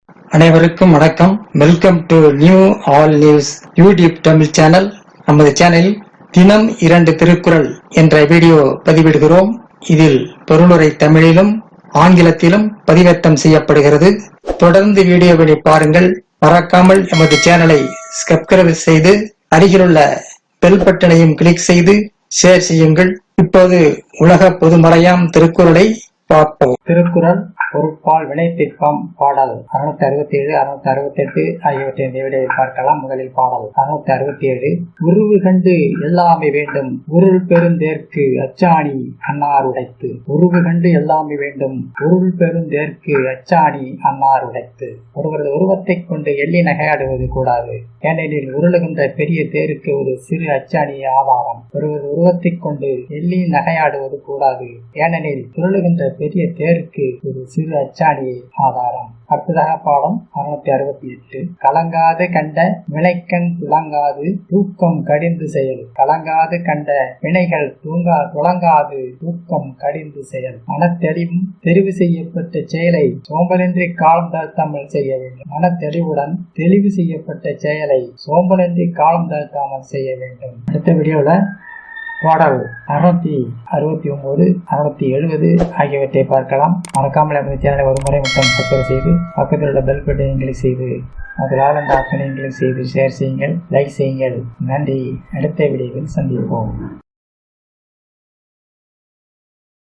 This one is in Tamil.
அனைவருக்கும் வணக்கம். Welcome to new all news YouTube Tamil channel. நமது சேனலில் தினம் 2 திருக்குறள் என்ற வீடியோ பதிவிடுகிறோம். இதில் பொருளுரை தமிழிலும் ஆங்கிலத்திலும் பதிவேற்றம் செய்யப்படுகிறது. தொடர்ந்து வீடியோவை பாருங்கள். மறக்காமல் எமது சேனலை சப்ஸ்கிரைப் செய்து அருகிலுள்ள பெல் பட்டனையும் கிளிக் செய்து ஷேர் செய்யுங்கள். இப்போது உலக பொதுமறையாம் திருக்குறளை பார்ப்போம். திருக்குறள் பொருட்பால் வினைத்திற்பம் பாடல் 667, 668 ஆகியவற்றின் விடையை பார்க்கலாம். முதலில் பாடல் 667. உருவு கண்டு எல்லாமே வேண்டும், உருள் பெருந்தேற்கு அச்சாணி அன்னார் உடைத்து. உருவு கண்டு எல்லாமே வேண்டும், உருள் பெருந்தேற்கு அச்சாணி அன்னார் உடைத்து. ஒருவரது உருவத்தை கொண்டு எள்ளி நகையாடுவது கூடாது, ஏனெனில் உருளுகின்ற பெரிய தேருக்கு ஒரு சிறு அச்சாணி ஆதாரம். ஒருவரது உருவத்தை கொண்டு எள்ளி நகையாடுவது கூடாது, ஏனெனில் உருளுகின்ற பெரிய தேருக்கு ஒரு சிறு அச்சாணியை ஆதாரம். அடுத்ததாக பாடம் 668. கலங்காது கண்ட வினைக்கண் துளங்காது தூக்கம் கடிந்து செயல். கலங்காது கண்ட வினைகள் துளங்காது தூக்கம் கடிந்து செயல். மனத்தெளிவும் தெரிவு செய்யப்பட்ட செயலை சோம்பலின்றி காலம் தாழ்த்தாமல் செய்ய வேண்டும். மனத்தெளிவுடன் தெளிவு செய்யப்பட்ட செயலை சோம்பலின்றி காலம் தாழ்த்தாமல் செய்ய வேண்டும். அடுத்த வீடியோல பாடல் 669, 670 ஆகியவற்றை பார்க்கலாம். மறக்காமல் நமது சேனலை ஒரு முறை மட்டும் சப்ஸ்கிரைப் செய்து பக்கத்தில் உள்ள பெல் பட்டனை கிளிக் செய்து அதில் அந்த ஆப்ஷனை கிளிக் செய்து ஷேர் செய்யுங்கள், லைக் செய்யுங்கள். நன்றி. அடுத்த வீடியோவில் சந்திப்போம்.